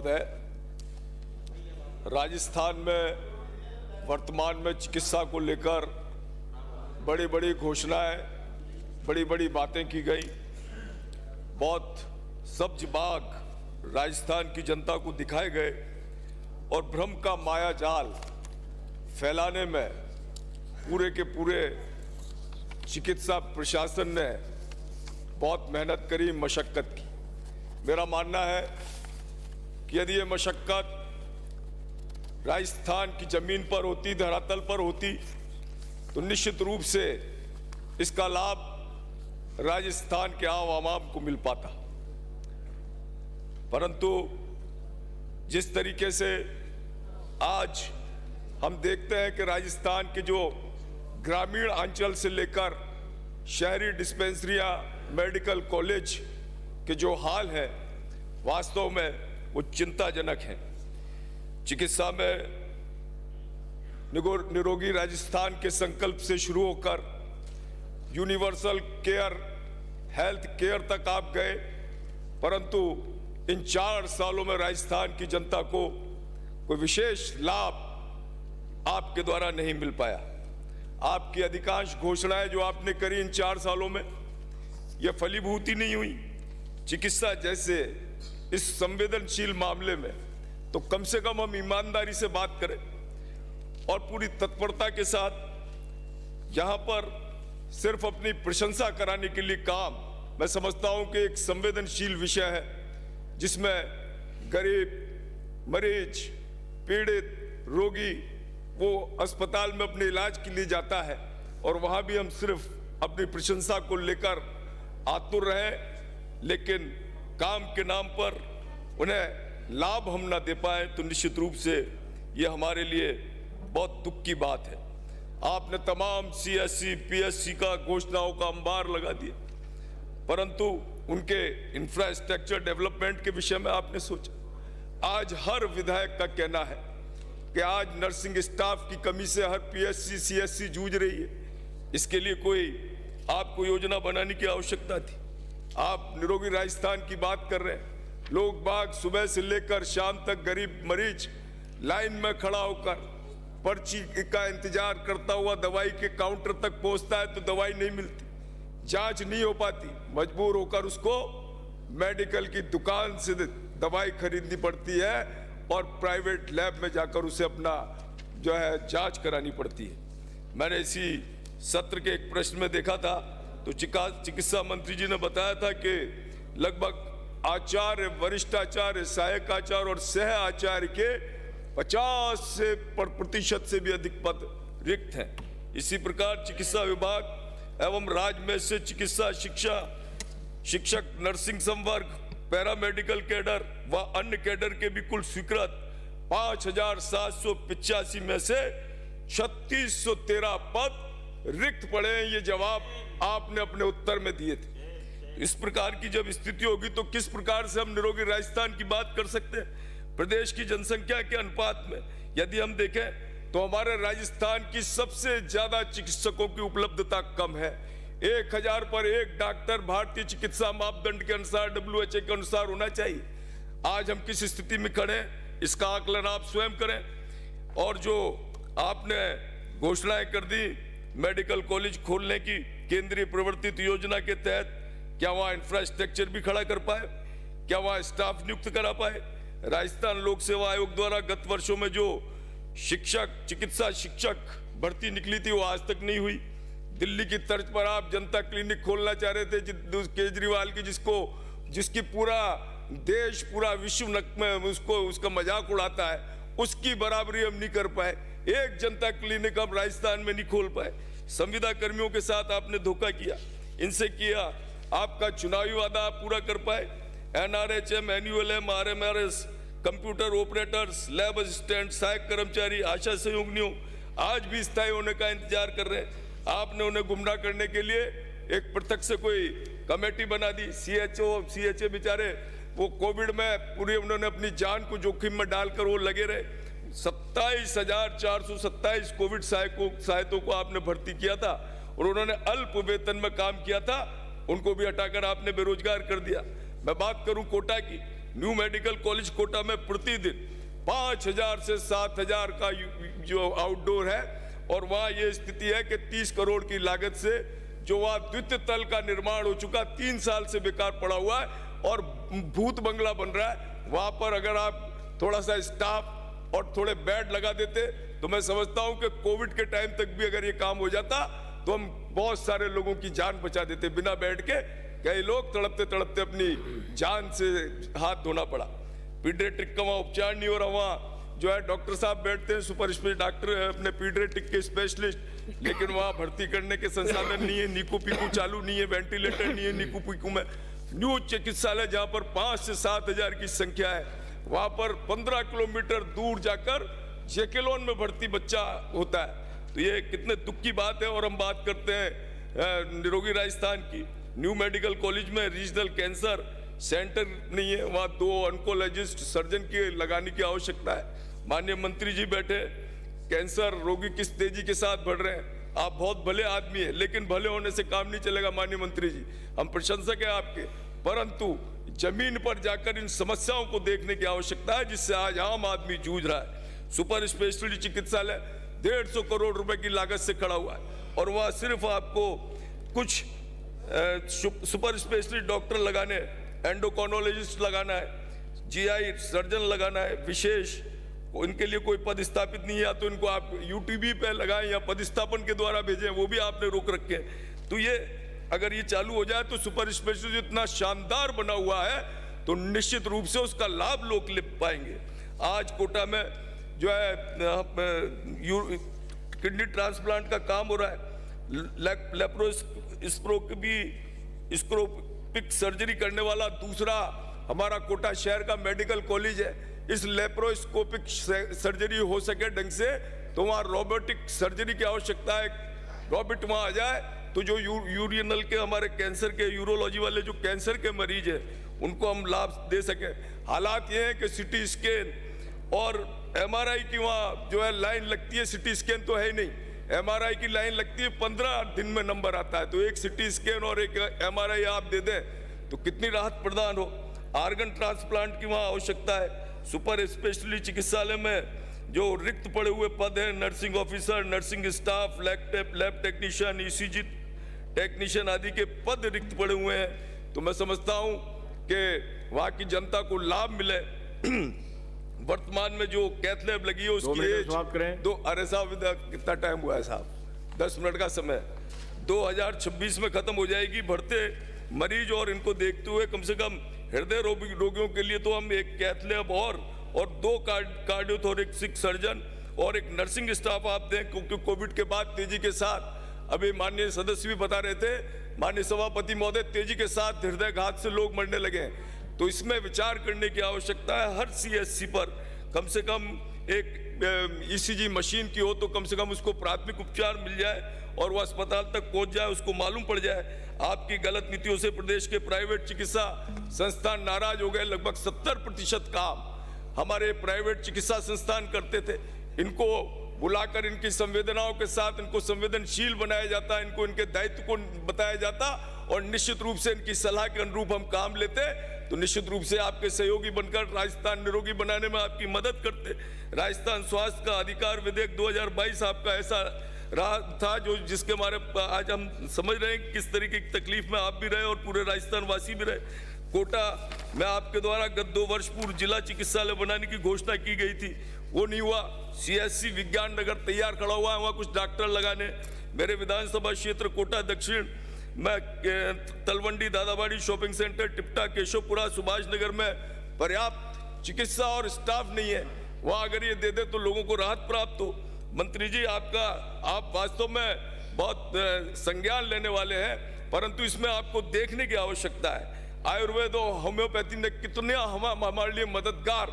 महोदय, राजस्थान में वर्तमान में चिकित्सा को लेकर बड़ी बड़ी घोषणाएं, बड़ी बड़ी बातें की गई। बहुत सब्ज बाग राजस्थान की जनता को दिखाए गए और भ्रम का माया जाल फैलाने में पूरे के पूरे चिकित्सा प्रशासन ने बहुत मेहनत करी, मशक्क़त की। मेरा मानना है कि यदि ये मशक्क़त राजस्थान की ज़मीन पर होती, धरातल पर होती, तो निश्चित रूप से इसका लाभ राजस्थान के आवाम को मिल पाता। परंतु जिस तरीके से आज हम देखते हैं कि राजस्थान के जो ग्रामीण अंचल से लेकर शहरी डिस्पेंसरियां, मेडिकल कॉलेज के जो हाल है, वास्तव में वो चिंताजनक हैं। चिकित्सा में निरोगी राजस्थान के संकल्प से शुरू होकर यूनिवर्सल केयर, हेल्थ केयर तक आप गए, परंतु इन 4 सालों में राजस्थान की जनता को कोई विशेष लाभ आपके द्वारा नहीं मिल पाया। आपकी अधिकांश घोषणाएं जो आपने करी इन 4 सालों में, यह फलीभूत ही नहीं हुई। चिकित्सा जैसे इस संवेदनशील मामले में तो कम से कम हम ईमानदारी से बात करें और पूरी तत्परता के साथ यहाँ पर सिर्फ अपनी प्रशंसा कराने के लिए काम, मैं समझता हूँ कि एक संवेदनशील विषय है जिसमें गरीब, मरीज, पीड़ित, रोगी वो अस्पताल में अपने इलाज के लिए जाता है और वहाँ भी हम सिर्फ अपनी प्रशंसा को लेकर आतुर रहें, लेकिन काम के नाम पर उन्हें लाभ हम ना दे पाए तो निश्चित रूप से ये हमारे लिए बहुत दुख की बात है। आपने तमाम CSC, PSC का घोषणाओं का अंबार लगा दिया, परंतु उनके इंफ्रास्ट्रक्चर डेवलपमेंट के विषय में आपने सोचा। आज हर विधायक का कहना है कि आज नर्सिंग स्टाफ की कमी से हर PSC, CSC जूझ रही है। इसके लिए कोई आपको योजना बनाने की आवश्यकता थी। आप निरोगी राजस्थान की बात कर रहे हैं। लोग बाग सुबह से लेकर शाम तक, गरीब मरीज लाइन में खड़ा होकर पर्ची का इंतजार करता हुआ दवाई के काउंटर तक पहुंचता है तो दवाई नहीं मिलती, जांच नहीं हो पाती, मजबूर होकर उसको मेडिकल की दुकान से दवाई खरीदनी पड़ती है और प्राइवेट लैब में जाकर उसे अपना जो है जांच करानी पड़ती है। मैंने इसी सत्र के एक प्रश्न में देखा था तो चिकित्सा मंत्री जी ने बताया था कि लगभग आचार्य, वरिष्ठ आचार्य, सहायक आचार्य और सह आचार्य के 50% से भी अधिक पद रिक्त हैं। इसी प्रकार चिकित्सा विभाग एवं राज्य से चिकित्सा शिक्षक, नर्सिंग संवर्ग, पैरामेडिकल कैडर व अन्य कैडर के भी कुल स्वीकृत 5785 में से 3613 पद रिक्त पड़े हैं। ये जवाब आपने अपने उत्तर में दिए थे। इस प्रकार की जब स्थिति होगी तो किस प्रकार से हम निरोगी राजस्थान की बात कर सकते हैं? प्रदेश की जनसंख्या के अनुपात में यदि हम देखें तो हमारे राजस्थान की सबसे ज्यादा चिकित्सकों की उपलब्धता कम है। 1000 पर 1 डॉक्टर भारतीय चिकित्सा मापदंड के अनुसार, WHO के अनुसार होना चाहिए। आज हम किस स्थिति में खड़े हैं इसका आकलन आप स्वयं करें। और जो आपने घोषणाएं कर दी मेडिकल कॉलेज खोलने की केंद्रीय प्रवर्तित योजना के तहत, क्या वहाँ इंफ्रास्ट्रक्चर भी खड़ा कर पाए? क्या वहाँ स्टाफ नियुक्त करा पाए? राजस्थान लोक सेवा आयोग द्वारा गत वर्षों में जो चिकित्सा शिक्षक भर्ती निकली थी वो आज तक नहीं हुई। दिल्ली की तर्ज पर आप जनता क्लिनिक खोलना चाह रहे थे केजरीवाल की, जिसकी पूरा देश, पूरा विश्व में उसका मजाक उड़ाता है, उसकी बराबरी हम नहीं कर पाए। एक जनता क्लिनिक हम राजस्थान में नहीं खोल पाए। संविदा कर्मियों के साथ आपने धोखा किया, इनसे किया। आपका चुनावी वादा आप पूरा कर पाए? NRHM, NULM, RMRS, computer operators, lab assistant, सहायक कर्मचारी, आशा सहयोगियों आज भी स्थायी होने का इंतजार कर रहे हैं। आपने उन्हें गुमराह करने के लिए एक पृथक से कोई कमेटी बना दी। CHA बेचारे वो कोविड में पूरी उन्होंने अपनी जान को जोखिम में डालकर वो लगे रहे। 27,427 कोविड सहायकों को आपने भर्ती किया था और उन्होंने अल्प वेतन में काम किया था, उनको भी हटाकर आपने बेरोजगार कर दिया। मैं बात करूं कोटा की, न्यू मेडिकल कॉलेज कोटा में प्रतिदिन 5,000 से 7,000 का जो आउटडोर है, और वहां ये स्थिति है कि 30 करोड़ की लागत से जो वहां द्वितीय तल का निर्माण हो चुका 3 साल से बेकार पड़ा हुआ है और भूत बंगला बन रहा है। वहां पर अगर आप थोड़ा सा स्टाफ और थोड़े बेड लगा देते तो मैं समझता हूं कि कोविड के टाइम तक भी अगर ये काम हो जाता तो हम बहुत सारे लोगों की जान बचा देते। बिना बेड के कई लोग तड़पते तड़पते अपनी जान से हाथ धोना पड़ा। पीडियाट्रिक का वहाँ उपचार नहीं हो रहा, वहाँ जो है डॉक्टर साहब बैठते हैं, सुपर स्पेशलिस्ट डॉक्टर अपने पीडियाट्रिक के स्पेशलिस्ट, लेकिन वहाँ भर्ती करने के संसाधन नहीं है, नीकू पीकू चालू नहीं है, वेंटिलेटर नहीं है नीकू पीकू में। न्यू चिकित्सालय जहाँ पर 5 से 7 हजार की संख्या है, वहाँ पर 15 किलोमीटर दूर जाकर जेकेलोन में भर्ती बच्चा होता है। तो ये कितने दुख की बात है। और हम बात करते हैं निरोगी राजस्थान की, न्यू मेडिकल कॉलेज में रीजनल कैंसर सेंटर नहीं है, वहाँ 2 ऑन्कोलॉजिस्ट सर्जन की लगाने की आवश्यकता है। माननीय मंत्री जी बैठे, कैंसर रोगी किस तेजी के साथ बढ़ रहे हैं। आप बहुत भले आदमी हैं, लेकिन भले होने से काम नहीं चलेगा। माननीय मंत्री जी, हम प्रशंसक हैं आपके, परंतु जमीन पर जाकर इन समस्याओं को देखने की आवश्यकता है जिससे आज आम आदमी जूझ रहा है। सुपर स्पेशलिटी चिकित्सालय 150 करोड़ रुपए की लागत से खड़ा हुआ है और वहाँ सिर्फ आपको कुछ सुपर स्पेशलिस्ट डॉक्टर लगाने, एंडोक्रोनोलॉजिस्ट लगाना है, जीआई सर्जन लगाना है विशेष, इनके लिए कोई पद स्थापित नहीं है। या तो इनको आप यूटीबी पे लगाएं या पदस्थापन के द्वारा भेजें, वो भी आपने रोक रखे। तो ये अगर ये चालू हो जाए तो सुपर स्पेशलिस्ट इतना शानदार बना हुआ है तो निश्चित रूप से उसका लाभ लोग ले पाएंगे। आज कोटा में जो है किडनी ट्रांसप्लांट का काम हो रहा है, लेप्रोस्कोपिक सर्जरी करने वाला दूसरा हमारा कोटा शहर का मेडिकल कॉलेज है। इस लेप्रोस्कोपिक सर्जरी हो सके ढंग से तो वहाँ रोबोटिक सर्जरी की आवश्यकता है। रोबोट वहाँ आ जाए तो जो यूरिनल के हमारे कैंसर के यूरोलॉजी वाले जो कैंसर के मरीज हैं उनको हम लाभ दे सकें। हालात ये हैं कि सिटी स्कैन और एमआरआई की वहाँ जो है लाइन लगती है, सिटी स्कैन तो है ही नहीं, एमआरआई की लाइन लगती है, 15 दिन में नंबर आता है। तो एक सिटी स्कैन और एक एमआरआई आप दे दें तो कितनी राहत प्रदान हो। आर्गन ट्रांसप्लांट की वहाँ आवश्यकता है। सुपर स्पेशलिटी चिकित्सालय में जो रिक्त पड़े हुए पद हैं, nursing officer, nursing staff, lab technician, ECG technician आदि के पद रिक्त पड़े हुए हैं। तो मैं समझता हूं कि वहां की जनता को लाभ मिले। वर्तमान में जो कैथ लैब लगी है उसकी एज अरे साहब कितना टाइम हुआ है साहब, 10 मिनट का समय, 2026 में खत्म हो जाएगी। बढ़ते मरीज और इनको देखते हुए कम से कम हृदय रोगियों के लिए तो हम एक कैथ लैब और 2 कार्डियोथोरेसिक सर्जन और एक नर्सिंग स्टाफ आप दें, क्योंकि कोविड के बाद तेजी के साथ, अभी माननीय सदस्य भी बता रहे थे, माननीय सभापति महोदय, तेजी के साथ हृदयघात से लोग मरने लगे हैं। तो इसमें विचार करने की आवश्यकता है। हर सीएचसी पर कम से कम एक ईसीजी मशीन की हो तो कम से कम उसको प्राथमिक उपचार मिल जाए और वो अस्पताल तक पहुंच जाए, उसको मालूम पड़ जाए। आपकी गलत नीतियों से प्रदेश के प्राइवेट चिकित्सा संस्थान नाराज हो गए। लगभग 70% काम हमारे प्राइवेट चिकित्सा संस्थान करते थे। इनको बुलाकर इनकी संवेदनाओं के साथ इनको संवेदनशील बनाया जाता, इनको इनके दायित्व को बताया जाता और निश्चित रूप से इनकी सलाह के अनुरूप हम काम लेते तो निश्चित रूप से आपके सहयोगी बनकर राजस्थान निरोगी बनाने में आपकी मदद करते। राजस्थान स्वास्थ्य का अधिकार विधेयक 2022 आपका ऐसा रहा था जो जिसके हमारे आज हम समझ रहे हैं किस तरीके की तकलीफ में आप भी रहे और पूरे राजस्थान वासी भी रहे। कोटा में आपके द्वारा गत 2 वर्ष पूर्व जिला चिकित्सालय बनाने की घोषणा की गई थी, वो नहीं हुआ। सीएचसी विज्ञान नगर तैयार खड़ा हुआ है, वहाँ कुछ डॉक्टर लगाने। मेरे विधानसभा क्षेत्र कोटा दक्षिण में तलवंडी, दादाबाड़ी शॉपिंग सेंटर, टिप्टा, केशवपुरा, सुभाष नगर में पर्याप्त चिकित्सा और स्टाफ नहीं है। वहाँ अगर ये दे दे तो लोगों को राहत प्राप्त हो। मंत्री जी, आप वास्तव में बहुत संज्ञान लेने वाले हैं, परंतु इसमें आपको देखने की आवश्यकता है। आयुर्वेद और होम्योपैथी ने कितने हमारे लिए मददगार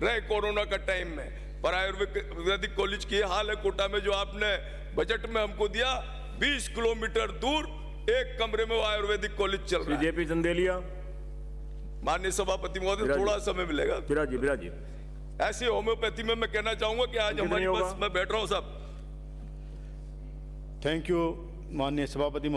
रहे कोरोना का टाइम में, पर आयुर्वेदिक कॉलेज की हाल है कोटा में जो आपने बजट में हमको दिया, 20 किलोमीटर दूर एक कमरे में वो आयुर्वेदिक कॉलेज चल रहा है। बीजेपी चंदेलिया। माननीय सभापति महोदय, थोड़ा समय मिलेगा। बिराजी। ऐसे होम्योपैथी में मैं कहना चाहूंगा कि आज हमारे पास, मैं बैठ रहा हूं साहब। थैंक यू माननीय सभापति।